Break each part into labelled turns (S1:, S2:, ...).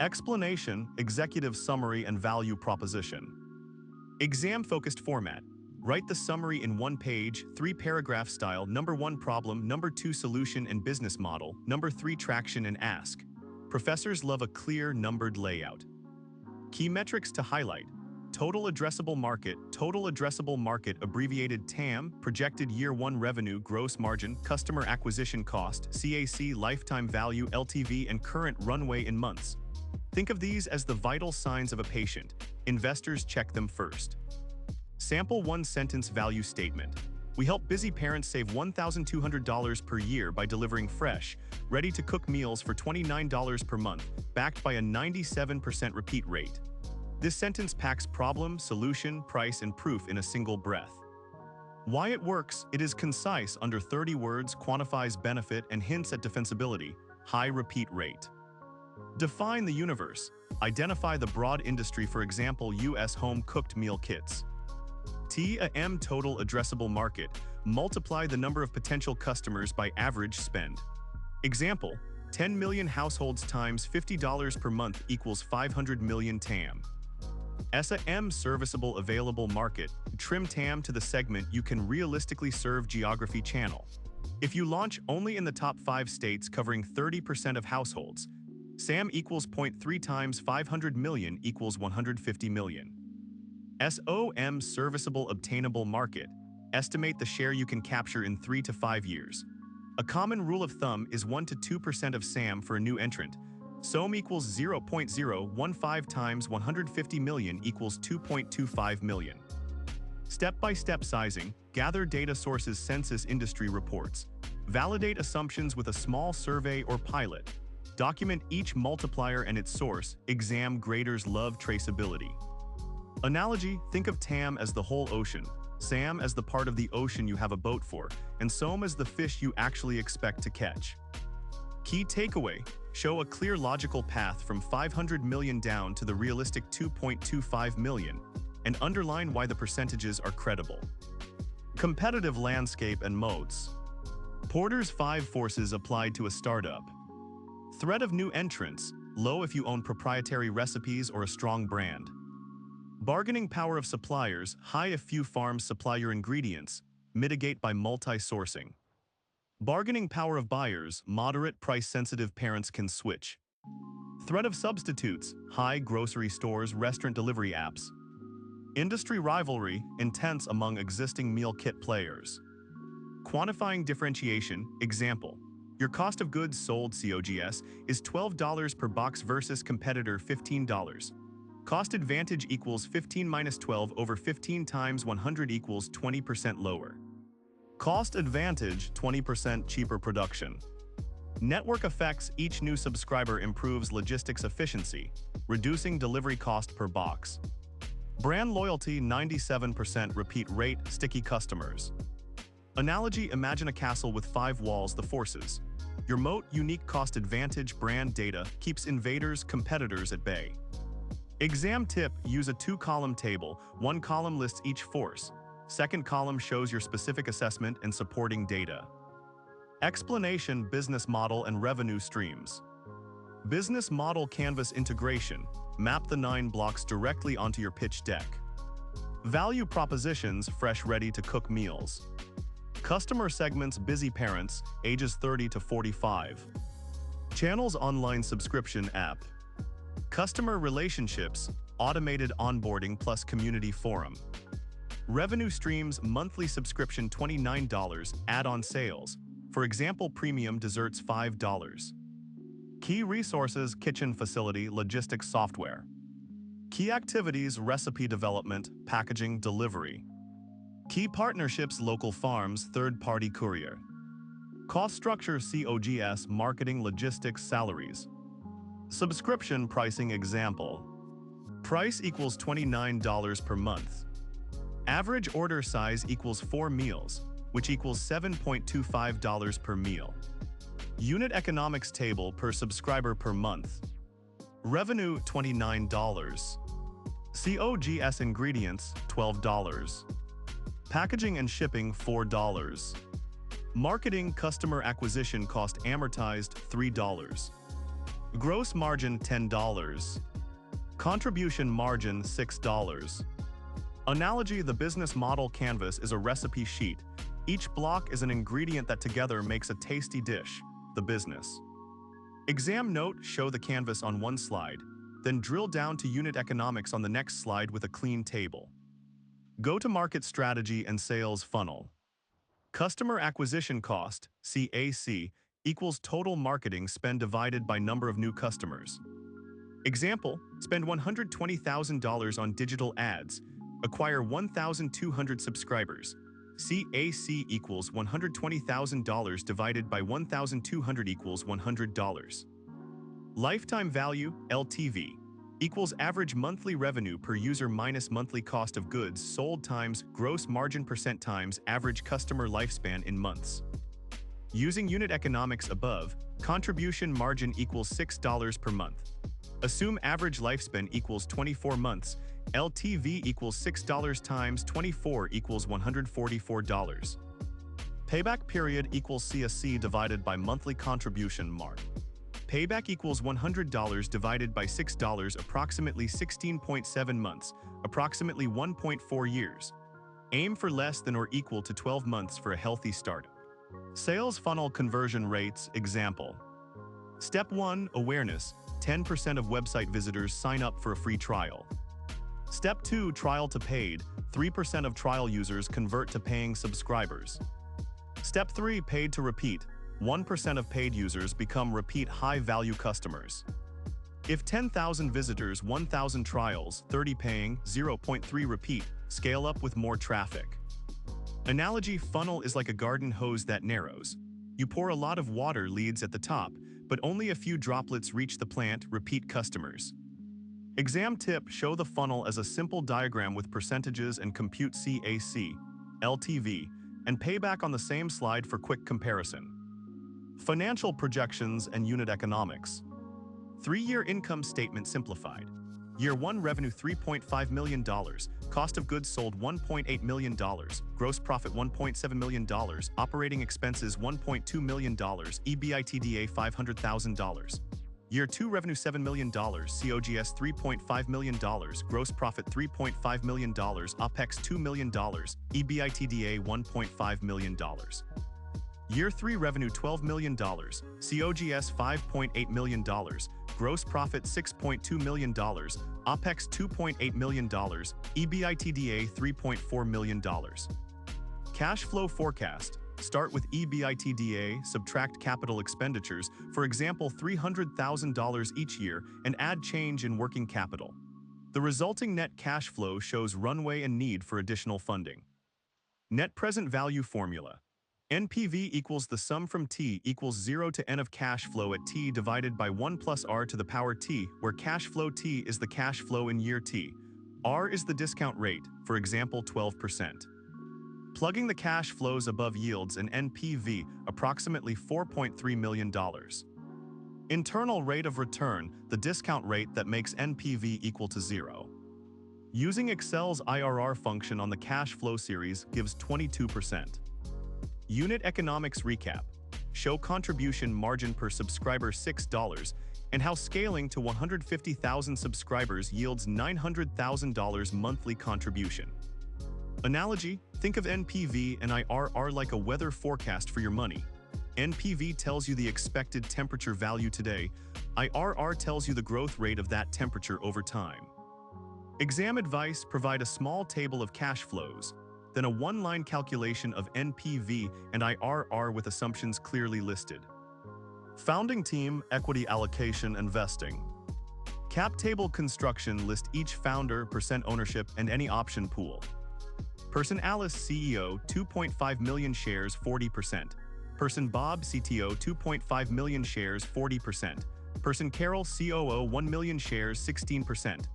S1: Explanation, executive summary, and value proposition. Exam-focused format. Write the summary in 1 page, 3-paragraph style. Number 1 problem, number 2 solution and business model, number 3 traction and ask. Professors love a clear, numbered layout. Key metrics to highlight. Total addressable market, abbreviated TAM, projected year 1 revenue, gross margin, customer acquisition cost, CAC, lifetime value, LTV, and current runway in months. Think of these as the vital signs of a patient. Investors check them first. Sample 1-sentence value statement. We help busy parents save $1,200 per year by delivering fresh, ready-to-cook meals for $29 per month, backed by a 97% repeat rate. This sentence packs problem, solution, price, and proof in a single breath. Why it works: it is concise, under 30 words, quantifies benefit, and hints at defensibility. High repeat rate. Define the universe. Identify the broad industry, for example, U.S. home-cooked meal kits. TAM, total addressable market. Multiply the number of potential customers by average spend. Example, 10 million households times $50 per month equals 500 million TAM. SAM, serviceable available market. Trim TAM to the segment you can realistically serve. Geography channel. If you launch only in the top 5 states covering 30% of households, SAM equals 0.3 times 500 million equals 150 million. SOM, serviceable obtainable market. Estimate the share you can capture in 3 to 5 years. A common rule of thumb is 1 to 2% of SAM for a new entrant. SOM equals 0.015 times 150 million equals 2.25 million. Step-by-step sizing. Gather data sources, census, industry reports. Validate assumptions with a small survey or pilot. Document each multiplier and its source. Exam graders love traceability. Analogy, think of TAM as the whole ocean, SAM as the part of the ocean you have a boat for, and SOM as the fish you actually expect to catch. Key takeaway, show a clear logical path from 500 million down to the realistic 2.25 million, and underline why the percentages are credible. Competitive landscape and modes. Porter's 5 forces applied to a startup. Threat of new entrants, low if you own proprietary recipes or a strong brand. Bargaining power of suppliers, high if few farms supply your ingredients, mitigate by multi-sourcing. Bargaining power of buyers, moderate price-sensitive parents can switch. Threat of substitutes, high grocery stores, restaurant delivery apps. Industry rivalry, intense among existing meal kit players. Quantifying differentiation, example, your cost of goods sold COGS is $12 per box versus competitor $15. Cost advantage equals 15 minus 12 over 15 times 100 equals 20% lower. Cost advantage, 20% cheaper production. Network effects, each new subscriber improves logistics efficiency, reducing delivery cost per box. Brand loyalty, 97% repeat rate, sticky customers. Analogy, imagine a castle with 5 walls, the forces. Your moat, unique cost advantage, brand data, keeps invaders, competitors at bay. Exam tip, use a 2-column table. 1 column lists each force. 2nd column shows your specific assessment and supporting data. Explanation, business model and revenue streams. Business model, canvas integration. Map the 9 blocks directly onto your pitch deck. Value propositions, fresh, ready-to-cook meals. Customer segments, busy parents, ages 30 to 45. Channels, online subscription app. Customer relationships, automated onboarding plus community forum. Revenue streams, monthly subscription $29, add-on sales. For example, premium desserts $5. Key resources, kitchen facility, logistics software. Key activities, recipe development, packaging, delivery. Key partnerships, local farms, third-party courier. Cost structure, COGS, marketing, logistics, salaries. Subscription pricing, example. Price equals $29 per month. Average order size equals 4 meals, which equals $7.25 per meal. Unit economics table, per subscriber per month. Revenue, $29. COGS ingredients, $12. Packaging and shipping, $4. Marketing, customer acquisition cost amortized, $3. Gross margin $10. Contribution margin $6. Analogy: the business model canvas is a recipe sheet. Each block is an ingredient that together makes a tasty dish, the business. Exam note: show the canvas on one slide, then drill down to unit economics on the next slide with a clean table. Go-to-market strategy and sales funnel. Customer acquisition cost, CAC, equals total marketing spend divided by number of new customers. Example: spend $120,000 on digital ads, acquire 1,200 subscribers. CAC equals $120,000 divided by 1,200 equals $100. Lifetime value, LTV, equals average monthly revenue per user minus monthly cost of goods sold times gross margin percent times average customer lifespan in months. Using unit economics above, contribution margin equals $6 per month. Assume average lifespan equals 24 months, LTV equals $6 times 24 equals $144. Payback period equals CAC divided by monthly contribution mark. Payback equals $100 divided by $6, approximately 16.7 months, approximately 1.4 years. Aim for less than or equal to 12 months for a healthy startup. Sales funnel conversion rates, example. Step 1, awareness. 10% of website visitors sign up for a free trial. Step 2, trial to paid. 3% of trial users convert to paying subscribers. Step 3, paid to repeat. 1% of paid users become repeat high-value customers. If 10,000 visitors, 1,000 trials, 30 paying, 0.3 repeat, scale up with more traffic. Analogy: funnel is like a garden hose that narrows. You pour a lot of water leads at the top, but only a few droplets reach the plant, repeat customers. Exam tip: show the funnel as a simple diagram with percentages and compute CAC, LTV, and payback on the same slide for quick comparison. Financial projections and unit economics. 3-year income statement simplified. Year 1 revenue $3.5 million, cost of goods sold $1.8 million, gross profit $1.7 million, operating expenses $1.2 million, EBITDA $500,000. Year 2 revenue $7 million, COGS $3.5 million, gross profit $3.5 million, OPEX $2 million, EBITDA $1.5 million. Year 3 revenue $12 million, COGS $5.8 million, gross profit $6.2 million, OPEX $2.8 million, EBITDA $3.4 million. Cash flow forecast. Start with EBITDA, subtract capital expenditures, for example $300,000 each year, and add change in working capital. The resulting net cash flow shows runway and need for additional funding. Net present value formula. NPV equals the sum from T equals 0 to N of cash flow at T divided by 1 plus R to the power T, where cash flow T is the cash flow in year T. R is the discount rate, for example 12%. Plugging the cash flows above yields an NPV approximately $4.3 million. Internal rate of return, the discount rate that makes NPV equal to 0. Using Excel's IRR function on the cash flow series gives 22%. Unit economics recap. Show contribution margin per subscriber $6 and how scaling to 150,000 subscribers yields $900,000 monthly contribution. Analogy: think of NPV and IRR like a weather forecast for your money. NPV tells you the expected temperature value today. IRR tells you the growth rate of that temperature over time. Exam advice: provide a small table of cash flows, then a one-line calculation of NPV and IRR with assumptions clearly listed. Founding team, equity allocation and vesting. Cap table construction: list each founder, percent ownership, and any option pool. Person Alice, CEO, 2.5 million shares, 40%. Person Bob, CTO, 2.5 million shares, 40%. Person Carol, COO, 1 million shares, 16%.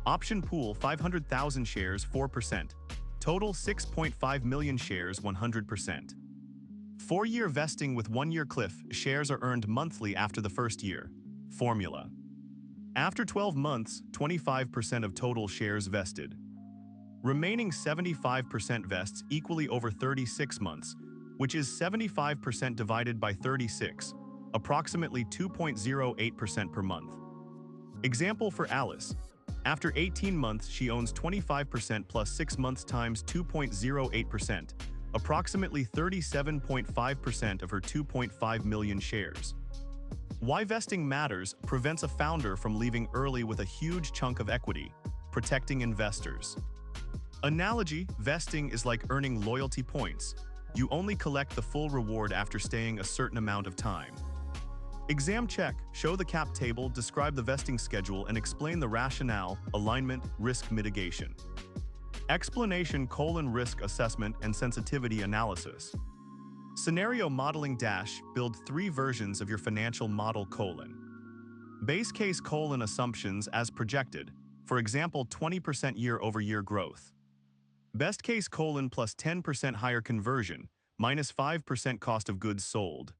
S1: Option pool, 500,000 shares, 4%. Total 6.5 million shares, 100%. 4-year vesting with 1-year cliff. Shares are earned monthly after the first year. Formula. After 12 months, 25% of total shares vested. Remaining 75% vests equally over 36 months, which is 75% divided by 36. approximately 2.08% per month. Example for Alice. After 18 months, she owns 25% plus 6 months times 2.08%, approximately 37.5% of her 2.5 million shares. Why vesting matters prevents a founder from leaving early with a huge chunk of equity, protecting investors. Analogy: vesting is like earning loyalty points. You only collect the full reward after staying a certain amount of time. Exam check: show the cap table, describe the vesting schedule, and explain the rationale, alignment, risk mitigation. Explanation: risk assessment and sensitivity analysis. Scenario modeling – build 3 versions of your financial model : base case : assumptions as projected, for example 20% year-over-year growth. Best case : plus 10% higher conversion, minus 5% cost of goods sold.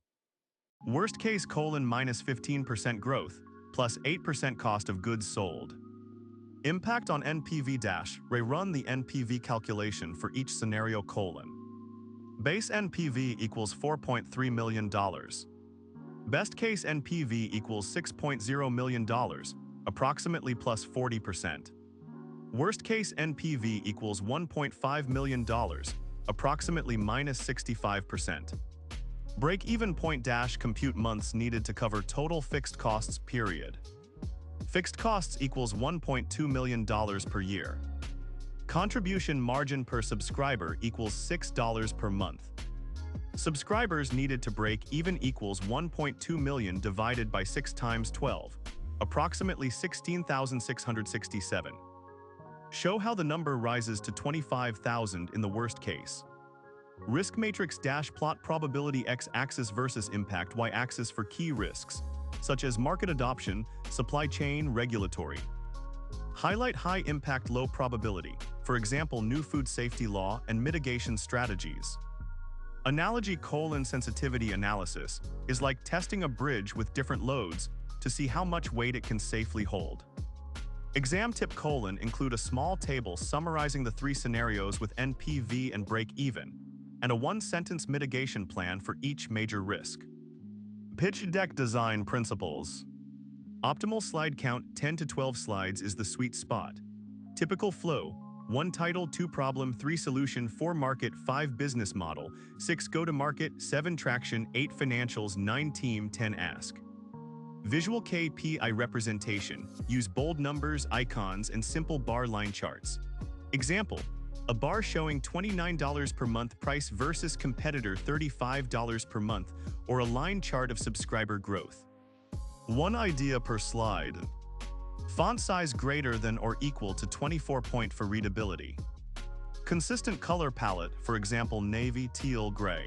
S1: Worst case : minus 15% growth, plus 8% cost of goods sold. Impact on NPV – rerun the NPV calculation for each scenario : base NPV equals $4.3 million. Best case NPV equals $6.0 million, approximately plus 40%. Worst case NPV equals $1.5 million, approximately minus 65%. Break-even point – compute months needed to cover total fixed costs period. Fixed costs equals $1.2 million per year. Contribution margin per subscriber equals $6 per month. Subscribers needed to break even equals 1.2 million divided by 6 times 12, approximately 16,667. Show how the number rises to 25,000 in the worst case. Risk matrix – plot probability x-axis versus impact y-axis for key risks, such as market adoption, supply chain, regulatory. Highlight high impact, low probability, for example new food safety law and mitigation strategies. Analogy: sensitivity analysis is like testing a bridge with different loads to see how much weight it can safely hold. Exam tip: include a small table summarizing the 3 scenarios with NPV and break-even, and a 1-sentence mitigation plan for each major risk. Pitch deck design principles. Optimal slide count: 10 to 12 slides is the sweet spot. Typical flow: 1 title, 2 problem, 3 solution, 4 market, 5 business model, 6 go-to-market, 7 traction, 8 financials, 9 team, 10 ask. Visual KPI representation: use bold numbers, icons, and simple bar line charts. Example: a bar showing $29 per month price versus competitor $35 per month, or a line chart of subscriber growth. 1 idea per slide. Font size greater than or equal to 24 point for readability. Consistent color palette, for example navy, teal, gray.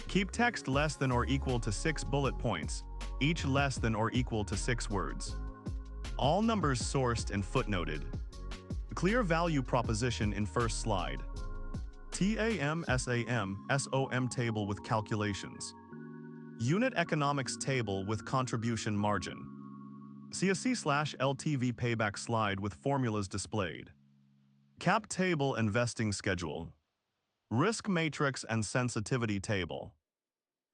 S1: Keep text less than or equal to 6 bullet points, each less than or equal to 6 words. All numbers sourced and footnoted. Clear value proposition in first slide. TAM, SAM, SOM table with calculations. Unit economics table with contribution margin. CAC/LTV payback slide with formulas displayed. Cap table and vesting schedule. Risk matrix and sensitivity table.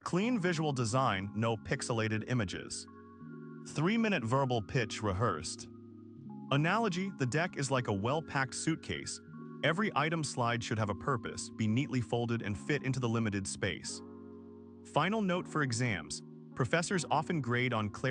S1: Clean visual design, no pixelated images. 3-minute verbal pitch rehearsed. Analogy: the deck is like a well-packed suitcase. Every item slide should have a purpose, be neatly folded, and fit into the limited space. Final note for exams: professors often grade on clarity